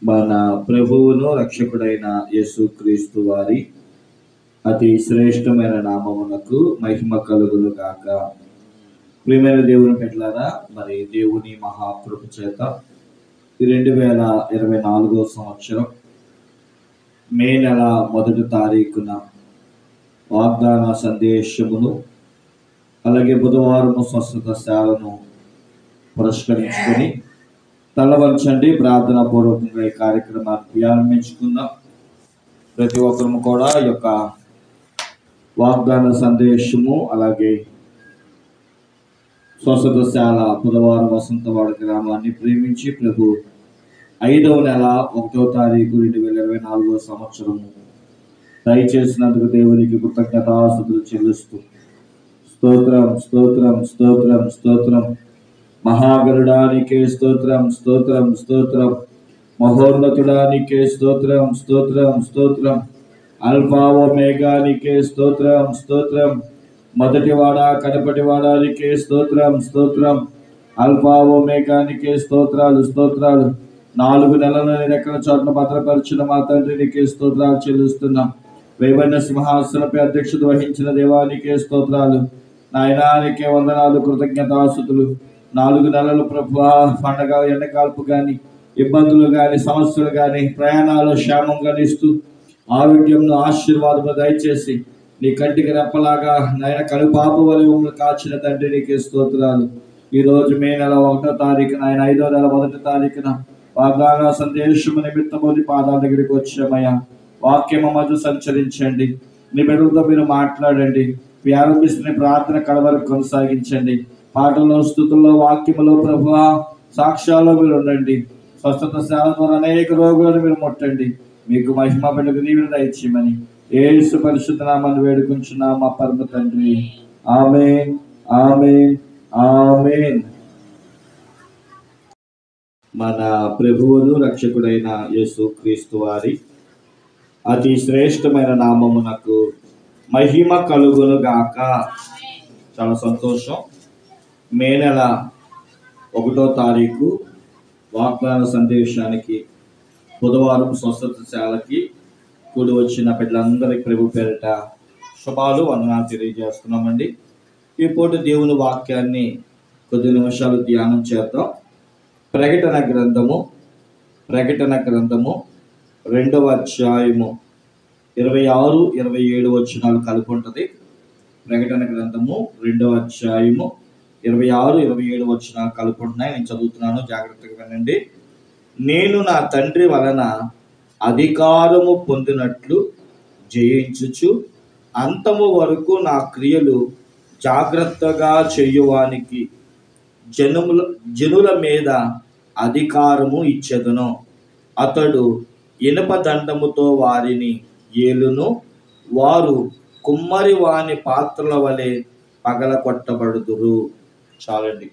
మన ప్రభువును రక్షకుడైన యేసుక్రీస్తు వారి అతి శ్రేష్టమైన నామమునకు మహిమ కలుగును గాక. ప్రియమైన దేవుని బిడ్డలారా, మరి దేవుని మహాకృప చేత 2024 సంవత్సరం మే నెల 1వ తారీఖున వాగ్దాన సందేశమును అలాగే బుధవారము స్వస్థత శాలను పురస్కరించుకొని తలవంచండి, ప్రార్థనా పూర్వకంగా ఈ కార్యక్రమాన్ని ప్రారంభించుకుందాం. ప్రతి ఒక్కరు కూడా ఈ యొక్క వాగ్దాన సందేశము అలాగే స్వస్థతశాల బుధవారం వసంతవాడ గ్రామాన్ని ప్రేమించి ప్రభు 5వ నెల 1వ తారీఖు 2024 సంవత్సరము దయచేసినందుకు దేవునికి కృతజ్ఞతాస్తుతులు చెల్లిస్తూ స్తోత్రం స్తోత్రం స్తోత్రం స్తోత్రం. మహాగరుడానికే స్తోత్రం స్తోత్రం స్తోత్రం. మహోన్నతుడానికే స్తోత్రం స్తోత్రం స్తోత్రం. అల్ఫా ఒమేగానికే స్తోత్రం స్తోత్రం. మొదటివాడా కడపటివాడానికి స్తోత్రం స్తోత్రం. అల్ఫా ఒమేగానికే స్తోత్రాలు స్తోత్రాలు. 4 నెలలని రెక్కల చోట్ల భద్రపరిచిన మా తండ్రికి స్తోత్రాలు చెల్లిస్తున్నాం. వేవన్న సింహాసనపై అధ్యక్షత వహించిన దేవానికే స్తోత్రాలు. నాయనానికే వందనాలు, కృతజ్ఞతాస్తుతులు. 4 నెలలు ప్రభువా, పండగ ఎండకాల్పు కానీ ఇబ్బందులు కానీ సమస్యలు కానీ ప్రయాణాలు క్షేమంగా ఇస్తూ ఆరోగ్యంను ఆశీర్వాదము దయచేసి నీ కంటికి రెప్పలాగా నాయన కనుపాప వలె మమ్మల్ని కాచిన తండ్రి నీకే స్తోత్రాలు. ఈరోజు మే నెల 1వ తారీఖున ఆయన 5వ నెల 1వ తారీఖున వాగ్దాన సందేశము నిమిత్తము నీ పాదాల దగ్గరికి వచ్చామయ్యా. వాక్యము మధ్య సంచరించండి, నీ బిడ్డలతో మీరు మాట్లాడండి. ప్రారంభిస్తున్న ప్రార్థన కడవరకు కొనసాగించండి. పాటల్లో, స్తుతుల్లో, వాక్యములో ప్రభువా సాక్ష్యాల్లో మీరు ఉండండి. స్వస్థత సేవ ద్వారా అనేక రోగులను మీరు ముట్టండి. మీకు మహిమ బిడ్డకు దీవెన దయచేయమని యేసు పరిశుద్ధ నామమున వేడుకుంటున్నాం మా పరమ తండ్రి. ఆమేన్ ఆమేన్ ఆమేన్. మన ప్రభువును రక్షకుడైన యేసుక్రీస్తు వారి అతి శ్రేష్టమైన నామమునకు మహిమ కలుగును గాక. చాలా సంతోషం. మే నెల 1వ తారీఖు వాగ్దాన సందేశానికి బుధవారం స్వస్థతశాలకి కూడి వచ్చిన బిడ్డలందరికీ ప్రభు పేరిట శుభాలు, వందనాలు తెలియజేస్తున్నామండి. ఈ పూట దేవుని వాక్యాన్ని కొద్ది నిమిషాలు ధ్యానం చేద్దాం. ప్రకటన గ్రంథము 2వ అధ్యాయము 26, 27 వచనాలు కలిపి ఉంటుంది. ప్రకటన గ్రంథము 2వ అధ్యాయము 26, 27 వచనాలు కలిపి ఉంటున్నాయి. నేను చదువుతున్నాను, జాగ్రత్తగా వినండి. నేను నా తండ్రి వలన అధికారము పొందినట్లు జయించుచు అంతము వరకు నా క్రియలు జాగ్రత్తగా చేయువానికి జనుల మీద అధికారము ఇచ్చెదను. అతడు ఇనుప దండముతో వారిని ఏలును. వారు కుమ్మరి వాని పాత్రల వలె పగలకొట్టబడుదురు. చాలండి.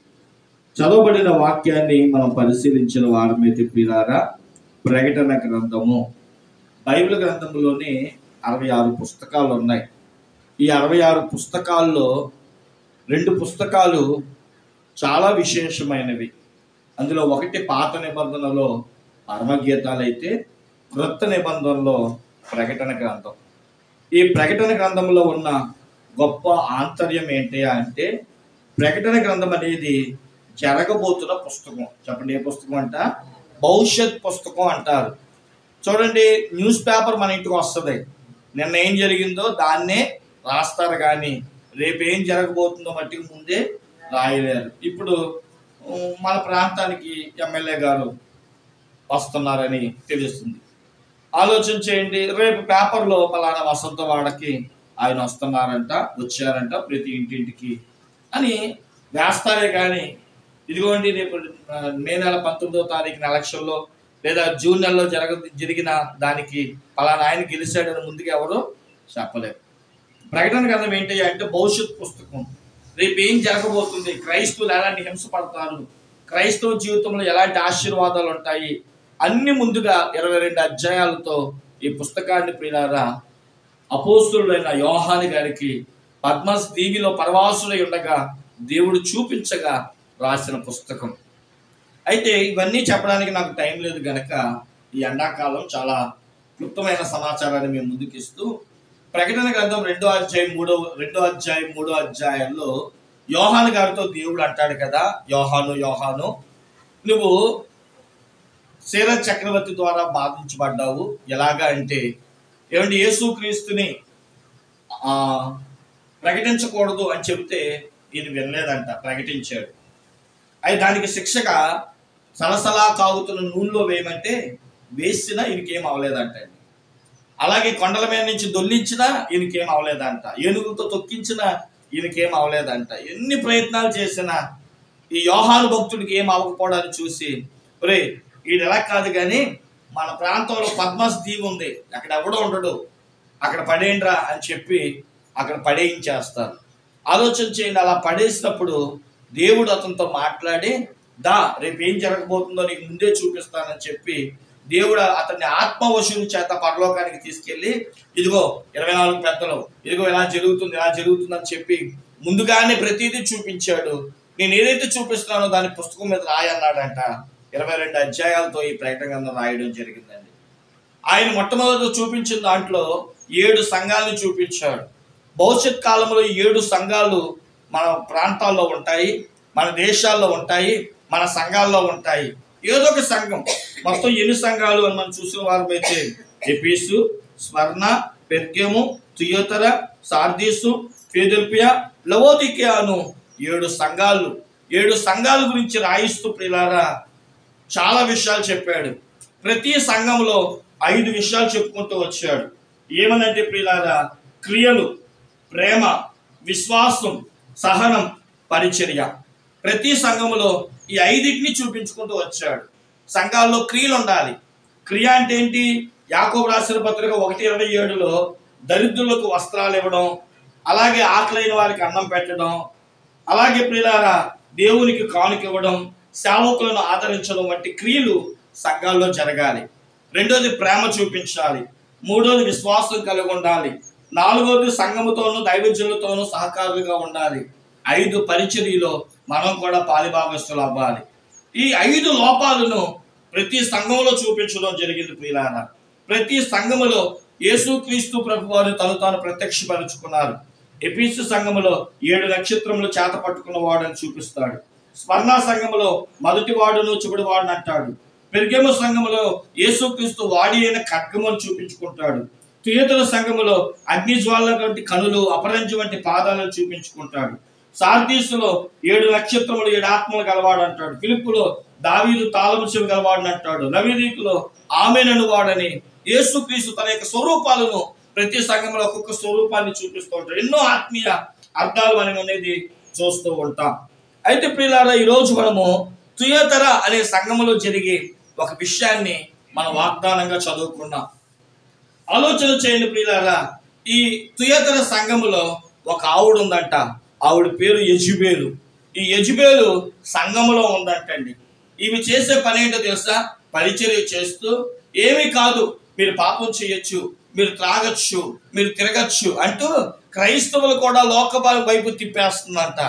చదవబడిన వాక్యాన్ని మనం పరిశీలించిన వారమైతే ప్రియులారా, ప్రకటన గ్రంథము బైబిల్ గ్రంథంలోనే 66 పుస్తకాలు ఉన్నాయి. ఈ 66 పుస్తకాల్లో 2 పుస్తకాలు చాలా విశేషమైనవి. అందులో ఒకటి పాత నిబంధనలో పరమగీతాలు అయితే, క్రొత్త నిబంధనలో ప్రకటన గ్రంథం. ఈ ప్రకటన గ్రంథంలో ఉన్న గొప్ప ఆంతర్యం ఏంటి అంటే, ప్రకటన గ్రంథం అనేది జరగబోతున్న పుస్తకం. చెప్పండి, ఏ పుస్తకం అంట? భవిష్యత్ పుస్తకం అంటారు. చూడండి, న్యూస్ పేపర్ మన ఇంటికి వస్తుంది. నిన్న ఏం జరిగిందో దాన్నే రాస్తారు, కానీ రేపు ఏం జరగబోతుందో మట్టికి ముందే రాయలేరు. ఇప్పుడు మన ప్రాంతానికి ఎమ్మెల్యే గారు వస్తున్నారని తెలుస్తుంది. ఆలోచన చేయండి, రేపు పేపర్లో పలానా వసంతవాడకి ఆయన వస్తున్నారంట, వచ్చారంట, ప్రతి ఇంటింటికి అని వేస్తారే. కానీ ఇదిగోండి రేపు మే నెల 19వ తారీఖున ఎలక్షన్లో లేదా జూన్ నెలలో జరిగిన దానికి పలానా ఆయన గెలిచాడని ముందుగా ఎవరు చెప్పలేరు. ప్రకటన గ్రంథం ఏంటి అంటే భవిష్యత్ పుస్తకం. రేపు ఏం జరగబోతుంది, క్రైస్తవులు ఎలాంటి హింస పడతారు, క్రైస్తవ జీవితంలో ఎలాంటి ఆశీర్వాదాలు ఉంటాయి, అన్ని ముందుగా 22 అధ్యాయాలతో ఈ పుస్తకాన్ని ప్రియులారా అపోస్తులుడైన యోహాను గారికి పద్మస్ దీవిలో పరవాసులై ఉండగా దేవుడు చూపించగా రాసిన పుస్తకం. అయితే ఇవన్నీ చెప్పడానికి నాకు టైం లేదు గనక ఈ ఎండాకాలం చాలా క్లుప్తమైన సమాచారాన్ని మేము ముందుకు ఇస్తూ, ప్రకటన గ్రంథం 2 అధ్యాయంలో యోహాను గారితో దేవుడు అంటాడు కదా, యోహాను యోహాను, నువ్వు శీరత్ చక్రవర్తి ద్వారా బాధించబడ్డావు. ఎలాగా అంటే, ఏమంటే యేసుక్రీస్తుని ప్రకటించకూడదు అని చెబితే ఈయన వినలేదంట, ప్రకటించాడు. అయితే దానికి శిక్షగా సలసలా కాగుతున్న నూనెలో వేయమంటే వేసినా ఈయనకేం అవలేదంట. అలాగే కొండల మీద నుంచి దొల్లించినా ఈయనకేం అవలేదంట, ఏనుగులతో తొక్కించినా ఈయనకేం అవలేదంట. ఎన్ని ప్రయత్నాలు చేసినా ఈ యోహాను భక్తుడికి ఏం అవ్వకపోవడాన్ని చూసి, ఒరే వీడు ఎలా కాదు కానీ మన ప్రాంతంలో పద్మస్ దీవి ఉంది, అక్కడ ఎవడో ఉండడు, అక్కడ పడేయండిరా అని చెప్పి అక్కడ పడేయించేస్తారు. ఆలోచన చేయండి. అలా పడేసినప్పుడు దేవుడు అతనితో మాట్లాడి, దా రేపు ఏం జరగబోతుందో నీకు ముందే చూపిస్తానని చెప్పి దేవుడు అతన్ని ఆత్మవశుని చేత పరలోకానికి తీసుకెళ్ళి, ఇదిగో 24 పెద్దలు, ఇదిగో ఇలా జరుగుతుంది అని చెప్పి ముందుగానే ప్రతిదీ చూపించాడు. నేను ఏదైతే చూపిస్తున్నానో దాని పుస్తకం మీద రాయన్నాడంట. 22 అధ్యాయాలతో ఈ ప్రకటన గ్రంథం రాయడం జరిగిందండి. ఆయన మొట్టమొదటి చూపించిన దాంట్లో 7 సంఘాలను చూపించాడు. భవిష్యత్ కాలంలో 7 సంఘాలు మన ప్రాంతాల్లో ఉంటాయి, మన దేశాల్లో ఉంటాయి, మన సంఘాల్లో ఉంటాయి. ఏదో ఒక సంఘం, మొత్తం 8 సంఘాలు అని మనం చూసిన వారైతే ఎఫెసు, స్మరణ, పెర్గము, థియోతర, సార్దీసు, ఫిలదెల్ఫియా, లవోదికీయ అను 7 సంఘాలు. 7 సంఘాల గురించి రాయిస్తూ ప్రియులారా చాలా విషయాలు చెప్పాడు. ప్రతి సంఘంలో 5 విషయాలు చెప్పుకుంటూ వచ్చాడు. ఏమనంటే ప్రియులారా, క్రియలు, ప్రేమ, విశ్వాసం, సహనం, పరిచర్య. ప్రతి సంఘములో ఈ 5టిని చూపించుకుంటూ వచ్చాడు. సంఘాల్లో క్రియలు ఉండాలి. క్రియ అంటే ఏంటి? యాకోబు రాసిన పత్రిక 1:27లో దరిద్రులకు వస్త్రాలు ఇవ్వడం, అలాగే ఆకలైన వారికి అన్నం పెట్టడం, అలాగే ప్రియులారా దేవునికి కానుక ఇవ్వడం, సేవకులను ఆదరించడం వంటి క్రియలు సంఘాల్లో జరగాలి. రెండోది ప్రేమ చూపించాలి. మూడోది విశ్వాసం కలిగి ఉండాలి. నాలుగోది సంఘముతోనూ దైవజనులతోనూ సహకారులుగా ఉండాలి. 5 పరిచర్యలో మనం కూడా పాలిభాగస్తులు అవ్వాలి. ఈ 5 లోపాలను ప్రతి సంఘంలో చూపించడం జరిగింది ప్రియులారా. ప్రతి సంఘములో యేసుక్రీస్తు ప్రభు వారు తాను ప్రత్యక్షపరుచుకున్నారు. ఎఫెసు సంఘములో 7 నక్షత్రములు చేత పట్టుకున్న వాడని చూపిస్తాడు. స్మరణ సంఘములో మొదటి వాడును చివరి వాడును అంటాడు. పెర్గము సంఘములో యేసుక్రీస్తు వాడి అయిన ఖడ్గమును చూపించుకుంటాడు. థియోతర సంఘములో అగ్నిజ్వాల వంటి కనులు, అపరంజి వంటి పాదాలను చూపించుకుంటాడు. సార్దీసులో 7 నక్షత్రములు 7 ఆత్మలు గలవాడు అంటాడు. ఫిలిప్పులో దావీదు తాళము చెవి గలవాడని అంటాడు. లవోదికీయలో ఆమేనను వాడని యేసుక్రీస్తు తన యొక్క స్వరూపాలను ప్రతి సంఘంలో ఒక్కొక్క స్వరూపాన్ని చూపిస్తూ ఉంటాడు. ఎన్నో ఆత్మీయ అర్థాలు మనం అనేది చూస్తూ ఉంటాం. అయితే ప్రియులారా, ఈరోజు మనము థియోతర అనే సంఘములో జరిగే ఒక విషయాన్ని మనం వాగ్దానంగా చదువుకున్నాం. ఆలోచన చేయండి ప్రియులారా, ఈ థియోతర సంఘములో ఒక ఆవిడ ఉందంట. ఆవిడ పేరు యెజబెలు. ఈ యెజబెలు సంఘములో ఉందంటండి. ఈమె చేసే పని ఏంటో తెలుసా? పరిచర్య చేస్తూ, ఏమీ కాదు, మీరు పాపం చేయొచ్చు, మీరు త్రాగచ్చు, మీరు తిరగచ్చు అంటూ క్రైస్తవులు కూడా లోక వైపు తిప్పేస్తుందంట.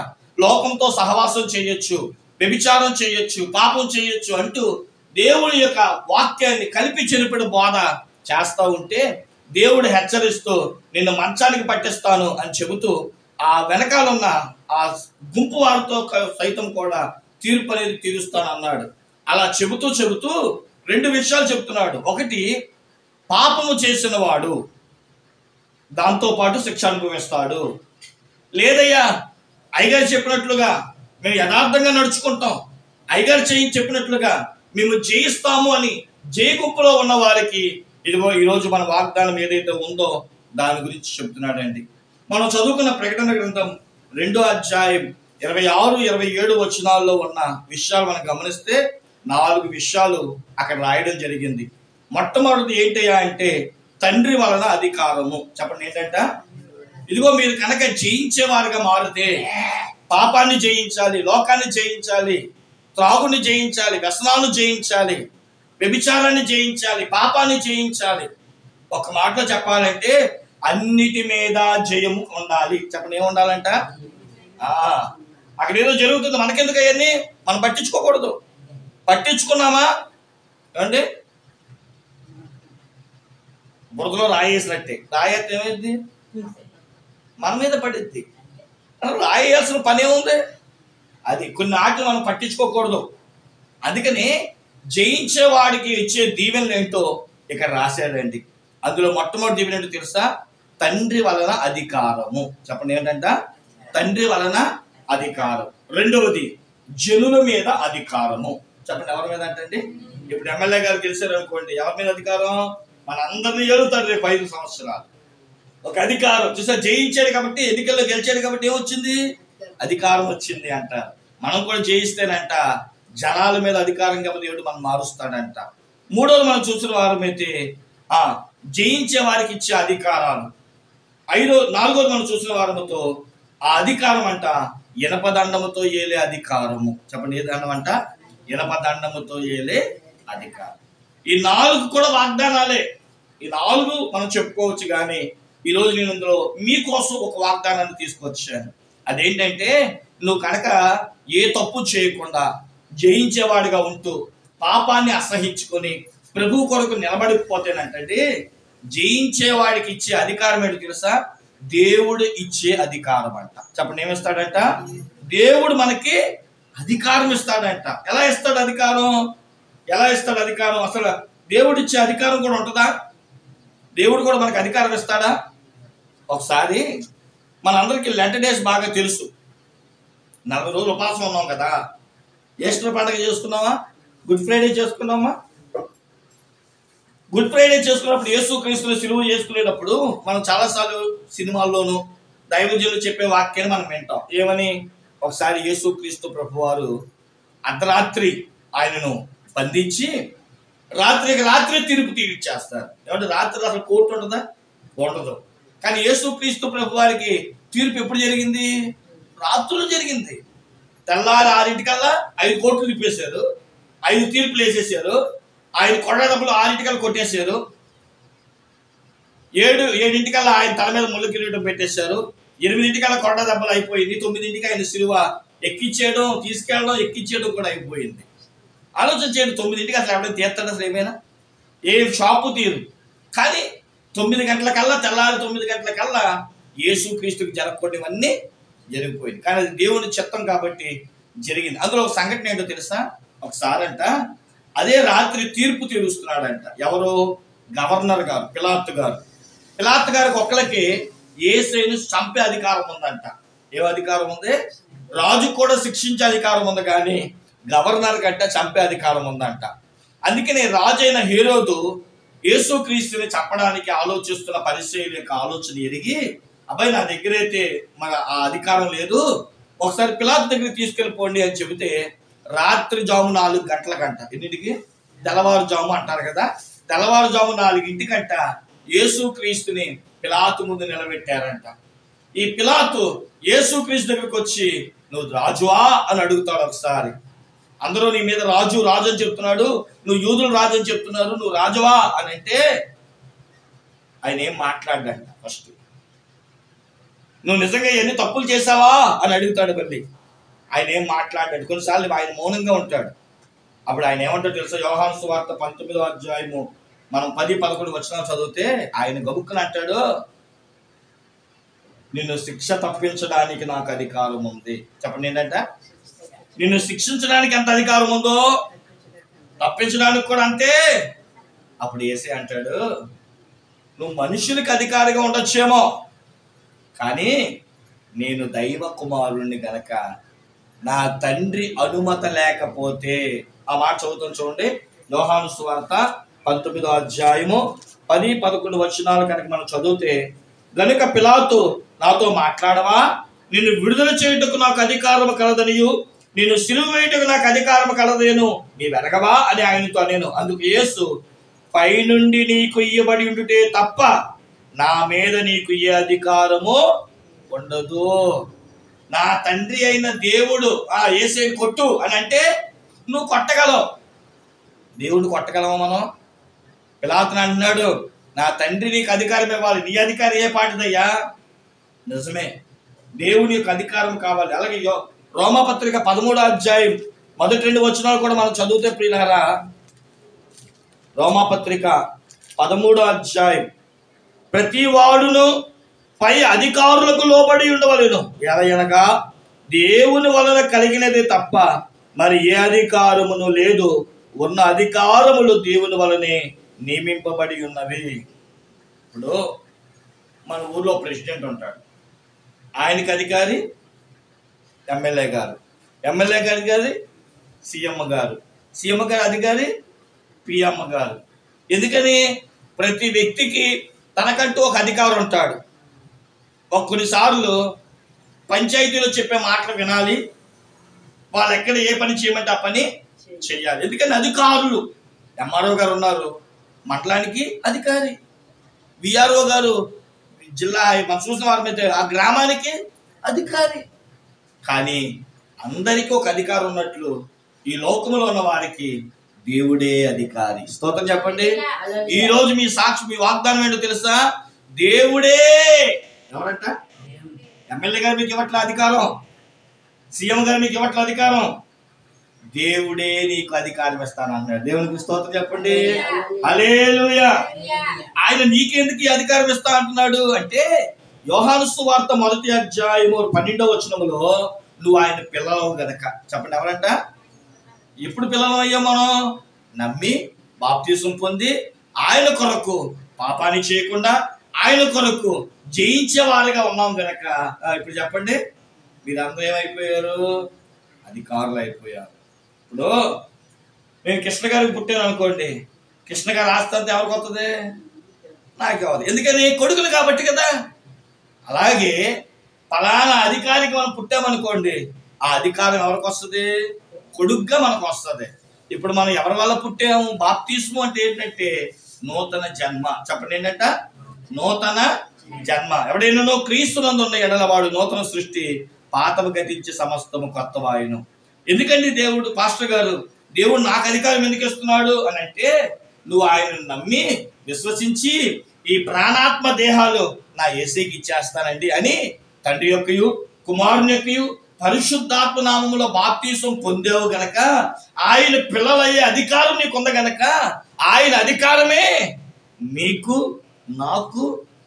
లోకంతో సహవాసం చేయొచ్చు, వ్యభిచారం చేయొచ్చు, పాపం చేయొచ్చు అంటూ దేవుడి యొక్క వాక్యాన్ని కలిపి చెరిపిన బోధ చేస్తూ ఉంటే దేవుడు హెచ్చరిస్తూ నిన్ను మంచానికి పట్టిస్తాను అని చెబుతూ ఆ వెనకాలన్న ఆ గుంపు వారితో సైతం కూడా తీర్పు అనేది తీరుస్తాను అన్నాడు. అలా చెబుతూ 2 విషయాలు చెప్తున్నాడు. ఒకటి, పాపము చేసిన వాడు దాంతోపాటు శిక్ష అనుభవిస్తాడు. లేదయ్యా, అయ్యగారు చెప్పినట్లుగా మేము యథార్థంగా నడుచుకుంటాం, అయ్యగారు చెప్పినట్లుగా మేము జయిస్తాము అని జయ గుంపులో ఉన్న వారికి ఇదిగో ఈరోజు మన వాగ్దానం ఏదైతే ఉందో దాని గురించి చెప్తున్నాడండి. మనం చదువుకున్న ప్రకటన గ్రంథం 2 అధ్యాయం 26, 27 వచనాల్లో ఉన్న విషయాలు మనం గమనిస్తే 4 విషయాలు అక్కడ రాయడం జరిగింది. మొట్టమొదటిది ఏంటయ్యా అంటే తండ్రి వలన అధికారము. చెప్పండి ఏంటంట? ఇదిగో మీరు కనుక జయించేవారుగా మారితే, పాపాన్ని జయించాలి, లోకాన్ని జయించాలి, త్రాగుని జయించాలి, వ్యసనాలను జయించాలి, వ్యభిచారాన్ని జయించాలి, పాపాన్ని జయించాలి. ఒక మాటలో చెప్పాలంటే అన్నిటి మీద జయము ఉండాలి. చెప్పండి, ఏమి ఉండాలంట? అక్కడ ఏదో జరుగుతుంది, మనకెందుకు అవన్నీ మనం పట్టించుకోకూడదు. పట్టించుకున్నామా అంటే బురదలో రాయేసినట్టే. రాయేస్తే ఏమైంది? మన మీద పడిద్ది. రాయేయాల్సిన పని ఏముంది? అది కొన్ని ఆటలు మనం పట్టించుకోకూడదు. అందుకని జయించేవాడికి ఇచ్చే దీవెనలు ఏంటో ఇక్కడ రాశాడండి. అందులో మొట్టమొదటి దీవెన ఏంటో తెలుసా? తండ్రి వలన అధికారము. చెప్పండి ఏంటంట? తండ్రి వలన అధికారం. రెండవది జనుల మీద అధికారము. చెప్పండి ఎవరి మీద అంటండి? ఇప్పుడు ఎమ్మెల్యే గారు గెలిచారు అనుకోండి, ఎవరి మీద అధికారం? మనందరినీ ఏలుతారు రేపు 5 సంవత్సరాలు. ఒక అధికారం చూసా, జయించాడు కాబట్టి, ఎన్నికల్లో గెలిచాడు కాబట్టి ఏమొచ్చింది? అధికారం వచ్చింది అంటారు. మనం కూడా జయిస్తేనంట జనాల మీద అధికారం కాబట్టి దేవుడు మనం మారుస్తాడంట. మూడోది మనం చూసిన వారమైతే జయించే వారికి ఇచ్చే అధికారాలు. నాలుగోది మనం చూసిన వారముతో ఆ అధికారం అంట ఇనపదండముతో ఏలే అధికారము. చెప్పండి ఏ దండం అంట? ఇనపదండముతో ఏలే అధికారం. ఈ 4 కూడా వాగ్దానాలే. ఈ 4 మనం చెప్పుకోవచ్చు. కానీ ఈరోజు నేను ఇందులో మీకోసం ఒక వాగ్దానాన్ని తీసుకొచ్చాను. అదేంటంటే, నువ్వు కనుక ఏ తప్పు చేయకుండా జయించేవాడిగా ఉంటూ పాపాన్ని అసహించుకొని ప్రభు కొరకు నిలబడిపోతేనంటే, జయించేవాడికి ఇచ్చే అధికారం ఏంటో తెలుసా? దేవుడు ఇచ్చే అధికారం అంట. చెప్పండి ఏమిస్తాడంట? దేవుడు మనకి అధికారం ఇస్తాడంట. ఎలా ఇస్తాడు అధికారం? ఎలా ఇస్తాడు అధికారం? అసలు దేవుడు ఇచ్చే అధికారం కూడా ఉంటుందా? దేవుడు కూడా మనకి అధికారం ఇస్తాడా? ఒకసారి మనందరికీ లెంట్ డేస్ బాగా తెలుసు. 40 రోజులు ఉపాసం ఉన్నాం కదా. ఈస్టర్ పండుగ చేసుకున్నావా? గుడ్ ఫ్రైడే చేసుకున్నామా? గుడ్ ఫ్రైడే చేసుకున్నప్పుడు యేసుక్రీస్తుని సిలువ చేసుకునేటప్పుడు మనం చాలాసార్లు సినిమాల్లోనూ దైవజనులు చెప్పే వాక్యాన్ని మనం వింటాం. ఏమని? ఒకసారి యేసుక్రీస్తు ప్రభువారు అర్ధరాత్రి ఆయనను బంధించి రాత్రికి రాత్రి తీర్పు తీర్చేస్తారు. ఏమంటే రాత్రి అసలు కోర్టు ఉంటుందా? ఉండదు. కానీ యేసుక్రీస్తు ప్రభువారికి తీర్పు ఎప్పుడు జరిగింది? రాత్రులు జరిగింది. తెల్లారి 6 5 కోట్లు తిప్పేశారు. 5 తీర్పులు వేసేసారు. 5 కొట్ట డబ్బులు 6 కొట్టేశారు. 7 ఆయన తల మీద ముళ్ళు కిరీటం పెట్టేశారు. 8 కొట్ట దెబ్బలు అయిపోయింది. 9 ఆయన సిలువ ఎక్కించేయడం, తీసుకెళ్ళడం, ఎక్కించేయడం కూడా అయిపోయింది. ఆలోచన చేయండి. 9 అసలు ఎవరైనా తీస్తాడు? అసలు ఏమైనా ఏ షాపు తీరు. కానీ 9 గంటలకల్లా, తెల్లారి 9 గంటలకల్లా యేసుక్రీస్తుకి జరగకూడనివన్నీ జరిగిపోయింది. కానీ అది దేవుని చిత్తం కాబట్టి జరిగింది. అందులో ఒక సంఘటన ఏంటో తెలుసా? ఒకసారంట అదే రాత్రి తీర్పు తీరుస్తున్నాడంట. ఎవరు? గవర్నర్ గారు, పిలాతు గారు. పిలాతు గారికి ఒక్కరికి యేసుని చంపే అధికారం ఉందంట. ఏ అధికారం ఉంది? రాజు కూడా శిక్షించే అధికారం ఉంది, కానీ గవర్నర్ కంటే చంపే అధికారం ఉందంట. అందుకనే రాజు అయిన హేరోదు యేసుక్రీస్తుని చంపడానికి ఆలోచిస్తున్న పరిసయ్యుల యొక్క ఆలోచన ఎరిగి, అబ్బాయి నా దగ్గర అయితే మన ఆ అధికారం లేదు, ఒకసారి పిలాతు దగ్గరికి తీసుకెళ్ళిపోండి అని చెబితే రాత్రి జాము 4 గంటలకంట. ఎన్నింటికి? తెల్లవారుజాము అంటారు కదా. తెల్లవారుజాము 4 యేసుక్రీస్తుని పిలాతు ముందు నిలబెట్టారంట. ఈ పిలాతు యేసుక్రీస్తు దగ్గరికి వచ్చి, నువ్వు రాజువా అని అడుగుతాడు. ఒకసారి అందరూ నీ మీద రాజు రాజు అని చెప్తున్నాడు, నువ్వు యూదులు రాజు అని చెప్తున్నారు, నువ్వు రాజువా అని అంటే ఆయన ఏం మాట్లాడంట. ఫస్ట్ నువ్వు నిజంగా ఎన్ని తప్పులు చేసావా అని అడుగుతాడు. మళ్ళీ ఆయన ఏం మాట్లాడాడు. కొన్నిసార్లు ఆయన మౌనంగా ఉంటాడు. అప్పుడు ఆయన ఏమంటాడు తెలుసా? యోహాను సువార్త 19వ అధ్యాయము మనం 10-11 వచనాలు చదివితే ఆయన గబుక్కుని అంటాడు, నిన్ను శిక్ష తప్పించడానికి నాకు అధికారం ఉంది. చెప్పండి ఏంటంట? నిన్ను శిక్షించడానికి ఎంత అధికారం ఉందో తప్పించడానికి కూడా అంతే. అప్పుడు యేసే అంటాడు, నువ్వు మనుషులకి అధికారిగా ఉండొచ్చేమో, కానీ నేను దైవ కుమారుణ్ణి గనక నా తండ్రి అనుమతి లేకపోతే. ఆ మాట చదువుతాను చూడండి. యోహాను సువార్త 19వ అధ్యాయము 10-11 వచనాలు కనుక మనం చదివితే, గనుక పిలాతు నాతో మాట్లాడవా? నిన్ను విడుదల చేయుటకు నాకు అధికారం కలదనియు నిన్ను సిలువ వేయుటకు నాకు అధికారం కలదేను నీ వెనగవా అని ఆయనతో నేను. అందుకు యేసు, పైనుండి నీకు ఇయ్యబడి ఉండుటే తప్ప నా మీద నీకు ఏ అధికారము ఉండదు. నా తండ్రి అయిన దేవుడు యేసేని కొట్టు అని అంటే నువ్వు కొట్టగలవు. దేవుడు కొట్టగలవా మనం? పిలాతుని అంటున్నాడు, నా తండ్రి నీకు అధికారం ఇవ్వాలి. నీ అధికారం ఏ పాటిదయ్యా? నిజమే, దేవుని యొక్క అధికారం కావాలి. అలాగే రోమాపత్రిక 13వ అధ్యాయం 1-2 వచనాలు కూడా మనం చదివితే ప్రియులారా, రోమాపత్రిక 13వ అధ్యాయం ప్రతి వాడును పై అధికారులకు లోబడి ఉండవలెను. ఎలయనగా దేవుని వలన కలిగినది తప్ప మరి ఏ అధికారమును లేదు. ఉన్న అధికారములు దేవుని వలనే నియమింపబడి ఉన్నవి. ఇప్పుడు మన ఊర్లో ప్రెసిడెంట్ ఉంటాడు, ఆయనకి అధికారి ఎమ్మెల్యే గారు, ఎమ్మెల్యేకి అధికారి సీఎం గారు, సీఎం గారు అధికారి పిఎం గారు. ఎందుకని? ప్రతి వ్యక్తికి తనకంటూ ఒక అధికారం ఉంటాడు. కొన్నిసార్లు పంచాయతీలో చెప్పే మాటలు వినాలి, వాళ్ళు ఎక్కడ ఏ పని చేయమంటే ఆ పని చేయాలి. ఎందుకని? అధికారులు. ఎంఆర్ఓ గారు ఉన్నారు, మండలానికి అధికారి. విఆర్ఓ గారు జిల్లా మనం చూసిన వారి మీద ఆ గ్రామానికి అధికారి. కానీ అందరికీ ఒక అధికారం ఉన్నట్లు ఈ లోకంలో ఉన్న వారికి దేవుడే అధికారి. స్తోత్రం చెప్పండి. ఈ రోజు మీ సాక్షి, మీ వాగ్దానం ఏంటో తెలుసా? దేవుడే. ఎవరంట? ఎమ్మెల్యే గారు మీకు ఇవ్వట్ల అధికారం, సీఎం గారు మీకు ఇవ్వట్ల అధికారం, దేవుడే నీకు అధికారం ఇస్తాను అన్నాడు. దేవునికి స్తోత్రం చెప్పండి. హల్లెలూయా. ఆయన నీకెందుకు ఈ అధికారం ఇస్తా అంటున్నాడు అంటే, యోహాను సువార్త 1వ అధ్యాయము 12వ వచనములో నువ్వు ఆయన పిల్లలు గనక. చెప్పండి, ఎవరంట? ఎప్పుడు పిల్లలు అయ్యా మనం? నమ్మి బాప్తిసం పొంది ఆయన కొరకు పాపాన్ని చేయకుండా ఆయన కొరకు జయించే వారిగా ఉన్నాం గనక. ఇప్పుడు చెప్పండి, మీరందరూ ఏమైపోయారు? అధికారులు అయిపోయారు. ఇప్పుడు నేను కృష్ణ గారికి పుట్టాను అనుకోండి, కృష్ణ గారు ఆస్తి ఎవరికి వస్తుంది? నాకే అవుతుంది. ఎందుకని? కొడుకులు కాబట్టి కదా. అలాగే ఫలానా అధికారికి మనం పుట్టామనుకోండి, ఆ అధికారం ఎవరికి వస్తుంది? కొడుకుగా మనకు వస్తుంది. ఇప్పుడు మనం ఎవరి వల్ల పుట్టాము? బాప్తిస్ము అంటే ఏంటంటే నూతన జన్మ. చెప్పండి, ఏంటంట? నూతన జన్మ. ఎవడైనా క్రీస్తునందు ఉన్న ఎడల వాడు నూతన సృష్టి, పాతము గతించి సమస్తము కొత్తవాయును. ఎందుకండి దేవుడు, పాస్టర్ గారు, దేవుడు నాకు అధికారం ఎందుకు ఇస్తున్నాడు అని అంటే, నువ్వు ఆయనను నమ్మి విశ్వసించి ఈ ప్రాణాత్మ దేహాలు నా యేసుకి ఇచ్చేస్తానండి అని తండ్రి యొక్కయు కుమారుని యొక్కయు పరిశుద్ధాత్మ నామములో బాప్తిసం పొందేవు గనక ఆయన పిల్లలయ్యే అధికారం నీకు ఉంది గనక ఆయన అధికారమే మీకు, నాకు,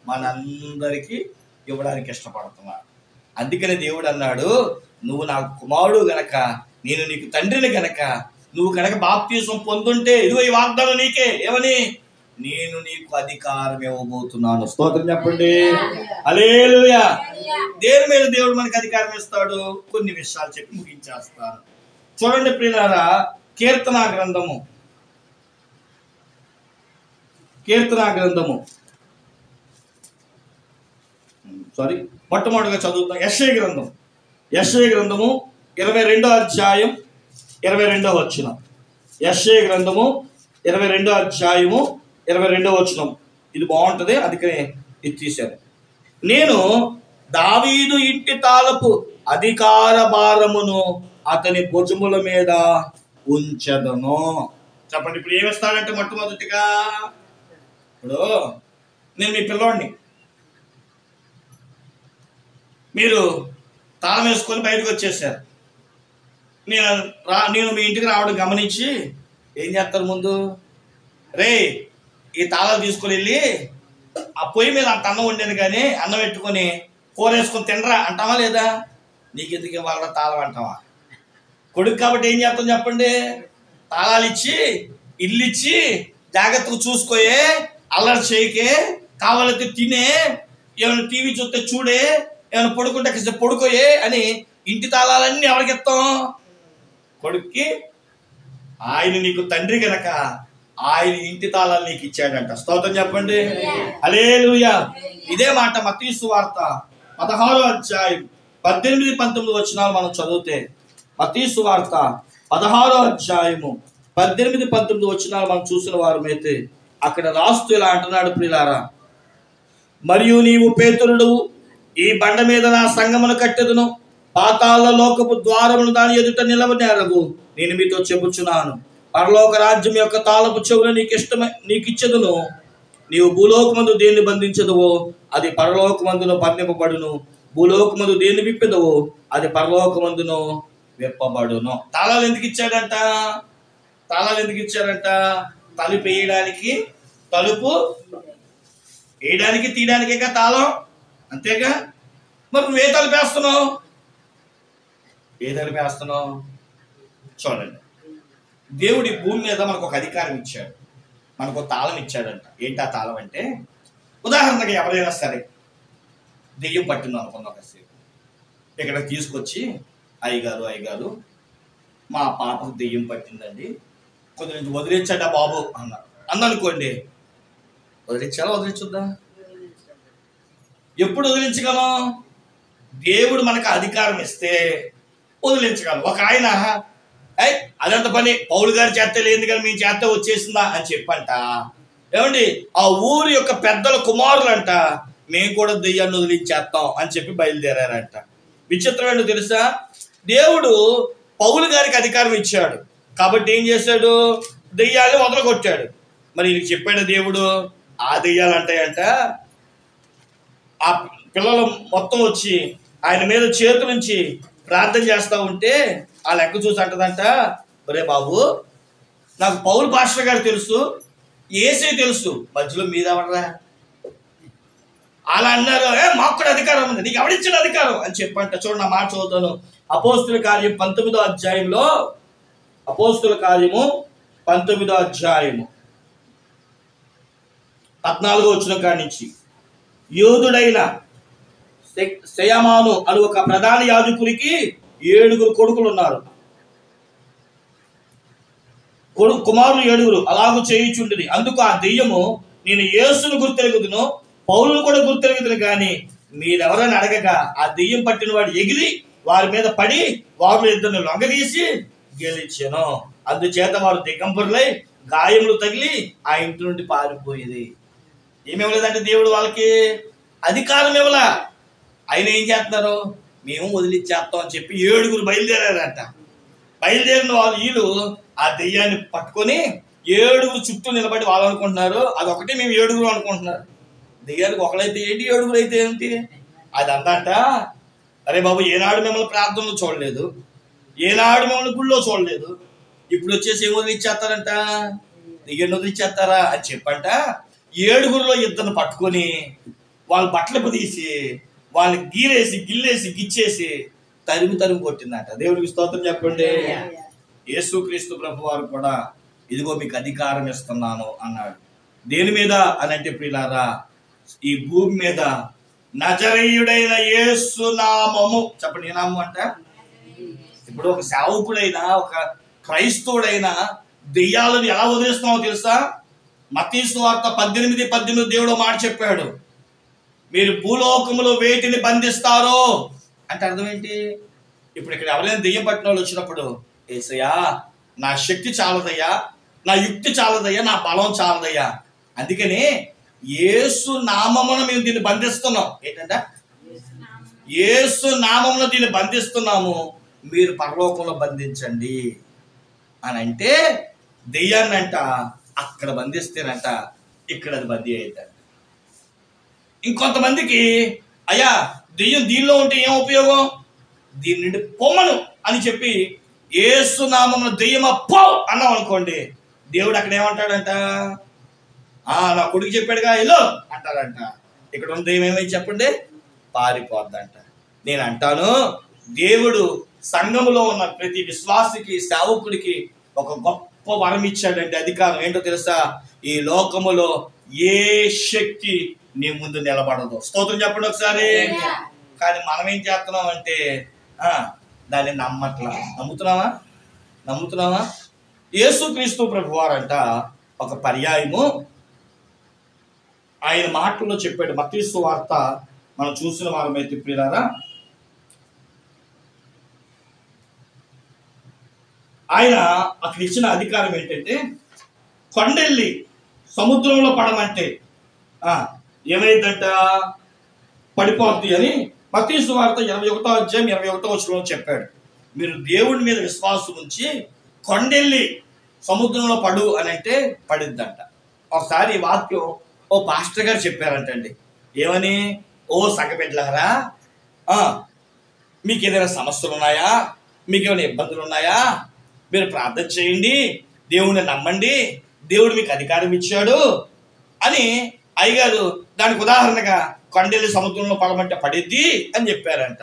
మనందరికీ ఇవ్వడానికి ఇష్టపడుతున్నాడు. అందుకని దేవుడు అన్నాడు, నువ్వు నాకు కుమారుడు గనక, నేను నీకు తండ్రిని గనక, నువ్వు కనుక బాప్తిసం పొందుంటే ఇదిగో ఈ వాగ్దానం నీకే. ఏమని? నేను నీకు అధికారం ఇవ్వబోతున్నాను. స్తోత్రం చెప్పండి. హల్లెలూయా. దేని మీద దేవుడు మనకు అధికారం ఇస్తాడు? కొన్ని విషయాలు చెప్పి ముగించేస్తాను. చూడండి ప్రియులారా, కీర్తనా గ్రంథము మొట్టమొదటిగా చదువుతాం. యెషయా గ్రంథము 22వ అధ్యాయం 22వ వచనం. యెషయా గ్రంథము 22వ అధ్యాయము 22వ వచనం. ఇది బాగుంటది, అందుకనే ఇది తీశాను. నేను దావీదు ఇంటి తాలపు అధికార భారమును అతని భుజముల మీద ఉంచెదను. చెప్పండి, ఇప్పుడు ఏమిస్తాడంటే మొట్టమొదటిగా, ఇప్పుడు నేను మీ పిల్లోడిని, మీరు తాళం వేసుకొని బయటకు వచ్చేసారు. నేను మీ ఇంటికి రావడం గమనించి ఏం చేస్తారు? ముందు రే ఈ తాళాలు తీసుకొని వెళ్ళి ఆ పొయ్యి మీద అంత అన్నం వండాను కానీ అన్నం పెట్టుకొని కూర వేసుకొని తినరా అంటావా లేదా? నీకెందుకు ఇవ్వాలరా తాళం అంటావా? కొడుకు కాబట్టి ఏం చేస్తాం చెప్పండి? తాళాలు ఇచ్చి ఇల్లు ఇచ్చి జాగ్రత్తగా చూసుకోయే, అల్లరి చేయకే, కావాలంటే తినే, ఏమైనా టీవీ చూస్తే చూడే, ఏమైనా పడుకుంటే కాసేపు పడుకోయే అని ఇంటి తాళాలన్నీ ఎవరికి ఇస్తాం? కొడుక్కి. ఆయన నీకు తండ్రి కనుక ఆయన ఇంటి తాళాలు నీకు ఇచ్చాడంట. స్తోత్రం చెప్పండి. హల్లెలూయా. ఇదే మాట మత్తయి సువార్త 16వ అధ్యాయం 18-19 వచనాలు మనం చదివితే, మత్తయి సువార్త 16వ అధ్యాయము 18-19 వచనాలు మనం చూసిన వారమైతే అక్కడ రాస్తూ ఇలా అంటున్నాడు, ప్రియులారా, మరియు నీవు పేతురుడు, ఈ బండ మీద నా సంగమును కట్టెదను, పాతాళ లోకపు ద్వారమును దాని ఎదుట నిలవనేరవు. నేను మీతో చెబుచున్నాను, పరలోక రాజ్యం యొక్క తాళపు చెవులు నీకు ఇచ్చెదను. నీవు భూలోకమందు దేన్ని బంధించదువో అది పరలోకమందును బంధింపబడును, భూలోకమందు దేన్ని విప్పెదవో అది పరలోకమందును విప్పబడును. తాళాలు ఎందుకు ఇచ్చాడంట? తలుపు వేయడానికి తలుపు వేయడానికి తీయడానికేగా తాళం, అంతేగా. మరి నువ్వు ఏ తలుపు వేస్తున్నావు? ఏ తలుపు వేస్తున్నావు? చూడండి, దేవుడి భూమి మీద మనకు ఒక అధికారం ఇచ్చాడు, మనకు ఒక తాళం ఇచ్చాడంట. ఏంటి ఆ తాళం అంటే, ఉదాహరణకి ఎవరైనా సరే దెయ్యం పట్టింది అనుకున్న ఒకసేపు ఇక్కడ తీసుకొచ్చి, అయ్యగారు మా పాపకు దెయ్యం పట్టిందండి, కొంచెం వదిలించండి బాబు అందనుకోండి. వదిలించొద్దా? ఎప్పుడు వదిలించగలం? దేవుడు మనకు అధికారం ఇస్తే వదిలించగలం. ఒక ఆయన అదంత పని పౌలు గారు చేస్తే లేదు కానీ మేము చేస్తే వచ్చేసిందా అని చెప్పంట. ఏమండి, ఆ ఊరి యొక్క పెద్దల కుమారులంట మేము కూడా దెయ్యాన్ని వదిలించేస్తాం అని చెప్పి బయలుదేరారంట. విచిత్రం ఏంటో తెలుసా? దేవుడు పౌలు గారికి అధికారం ఇచ్చాడు కాబట్టి ఏం చేశాడు? దెయ్యాన్ని వదలగొట్టాడు. మరి ఈయనకి చెప్పాడు దేవుడు, ఆ దెయ్యాలు అంటాయంట ఆ పిల్లలు మొత్తం వచ్చి ఆయన మీద చేతుల నుంచి ప్రార్థన చేస్తూ ఉంటే ఆ లెక్క చూసి అంటదంట, ఒరే బాబు, నాకు పౌలు పాస్టర్ గారు తెలుసు, ఏసే తెలుసు, మధ్యలో మీద ఎవడరా? అలా అన్నారు. మాకు కూడా అధికారం ఉంది, నీకు ఎవడిచ్చిన అధికారం అని చెప్పంట. చూడండి, నా మాట చదువుతాను. అపోస్తుల కార్యం 19వ అధ్యాయంలో, అపోస్తుల కార్యము 19వ అధ్యాయము 14వ వచనం కాడి నుంచి, యోధుడైన శయమాను అని ఒక ప్రధాన యాజకునికి 7 కొడుకులు ఉన్నారు. కుమారులు 7 అలాగూ చేయుచుండేది. అందుకు ఆ దెయ్యము, నేను యేసును గుర్తెరుగుదును, పౌలును కూడా గుర్తెరుగుదును కానీ మీరెవరని అడగగా ఆ దెయ్యం పట్టిన వాడు ఎగిరి వారి మీద పడి వారిలో 2 లొంగదీసి గెలిచెను. అందుచేత వారు దిగంబరులై గాయములు తగిలి ఆ ఇంటి నుండి పారిపోయేది. ఏమివ్వలేదంటే దేవుడు వాళ్ళకి అధికారం ఇవ్వలా. ఆయన ఏం చేస్తున్నారు? మేము వదిలిచ్చేస్తాం అని చెప్పి 7 బయలుదేరారంట. బయలుదేరిన వాళ్ళు వీళ్ళు ఆ దెయ్యాన్ని పట్టుకొని 7 చుట్టూ నిలబడి వాళ్ళు అనుకుంటున్నారు అదొకటి మేము 7 అనుకుంటున్నారు. దెయ్యానికి ఒకళ్ళైతే ఏంటి, 7 అయితే ఏంటి? అది అందంట, అరే బాబు, ఏనాడు మిమ్మల్ని ప్రార్థనలో చూడలేదు, ఏనాడు మిమ్మల్ని గుళ్ళో చూడలేదు, ఇప్పుడు వచ్చేసి ఏం వదిలిచ్చేస్తారంట? దెయ్యాన్ని వదిలిచ్చేస్తారా అని చెప్పంట 7లో 2 పట్టుకొని వాళ్ళ బట్టలు తీసి వాళ్ళని గీరేసి గిల్లేసి గిచ్చేసి తరిమి కొట్టిందట. దేవుడికి స్తోత్రం చెప్పండి. యేసుక్రీస్తు ప్రభు వారు కూడా ఇదిగో మీకు అధికారం ఇస్తున్నాను అన్నాడు. దేని మీద అని అంటే ప్రియులారా, ఈ భూమి మీద నజరేయుడైన యేసు నామము. చెప్పండి, ఏ నామం అంట? ఇప్పుడు ఒక సేవకుడైనా ఒక క్రైస్తవుడైనా దెయ్యాలను ఎలా వదిలేస్తున్నావో తెలుసా? మత్తయి సువార్త 18:18 దేవుడు మాట చెప్పాడు, మీరు భూలోకములో వేటిని బంధిస్తారో అంటే అర్థం ఏంటి? ఇప్పుడు ఇక్కడ ఎవరైనా దెయ్యం పట్టిన వాళ్ళు వచ్చినప్పుడు, యేసయ్యా నా శక్తి చాలదయ్యా, నా యుక్తి చాలదయ్యా, నా బలం చాలదయ్యా, అందుకని యేసు నామమున మేము దీన్ని బంధిస్తున్నాం. ఏంటంట? యేసు నామమున దీన్ని బంధిస్తున్నాము, మీరు పరలోకంలో బంధించండి అని అంటే దెయ్యాన్ని అంట అక్కడ బంధిస్తేనంట ఇక్కడ అది బందీ అవుతాడు. ఇంకొంతమందికి అయ్యా దెయ్యం దీనిలో ఉంటే ఏం ఉపయోగం, దీని నుండి పొమ్మను అని చెప్పి యేసు నామమున దెయ్యమా పో అన్నాం అనుకోండి, దేవుడు అక్కడ ఏమంటాడంట? నా కొడుకు చెప్పాడుగా ఎల్లో అంటాడంట. ఇక్కడ ఉన్న దెయ్యం ఏమైంది చెప్పండి? పారిపోద్దంట. నేను అంటాను, దేవుడు సంఘములో ఉన్న ప్రతి విశ్వాసికి సేవకుడికి ఒక గొప్ప వరం ఇచ్చాడంటే అధికారం. ఏంటో తెలుసా? ఈ లోకములో ఏ శక్తి నీ ముందు నిలబడదు. స్తోత్రం చెప్పండి ఒకసారి. కానీ మనం ఏం చేస్తున్నాం అంటే దాన్ని నమ్మట్లా. నమ్ముతున్నావా? యేసుక్రీస్తు ప్రభువారంట ఒక పర్యాయము ఆయన మాటల్లో చెప్పాడు. మత్తయి సువార్త మనం చూసిన వారమైతే ప్రియులారా, ఆయన అక్కడ ఇచ్చిన అధికారం ఏంటంటే కొండెళ్ళి సముద్రంలో పడమంటే ఏమైందంట? పడిపోద్ది అని మత్తయి సువార్త 21వ అధ్యాయం 21వ వచనంలో చెప్పాడు. మీరు దేవుడి మీద విశ్వాసం ఉంచి కొండెళ్ళి సముద్రంలో పడు అని అంటే పడిద్దంట. ఒకసారి ఈ వాక్యం ఓ పాస్టర్ గారు చెప్పారంటండి. ఏమని? ఓ సంఘబిడ్డలారా, మీకు ఏదైనా సమస్యలు ఉన్నాయా, మీకు ఏమైనా ఇబ్బందులు ఉన్నాయా, మీరు ప్రార్థన చేయండి, దేవుడిని నమ్మండి, దేవుడు మీకు అధికారం ఇచ్చాడు అని అయ్యగారు దానికి ఉదాహరణగా కొండెల్లి సముద్రంలో పడమంటే పడిద్ది అని చెప్పారంట.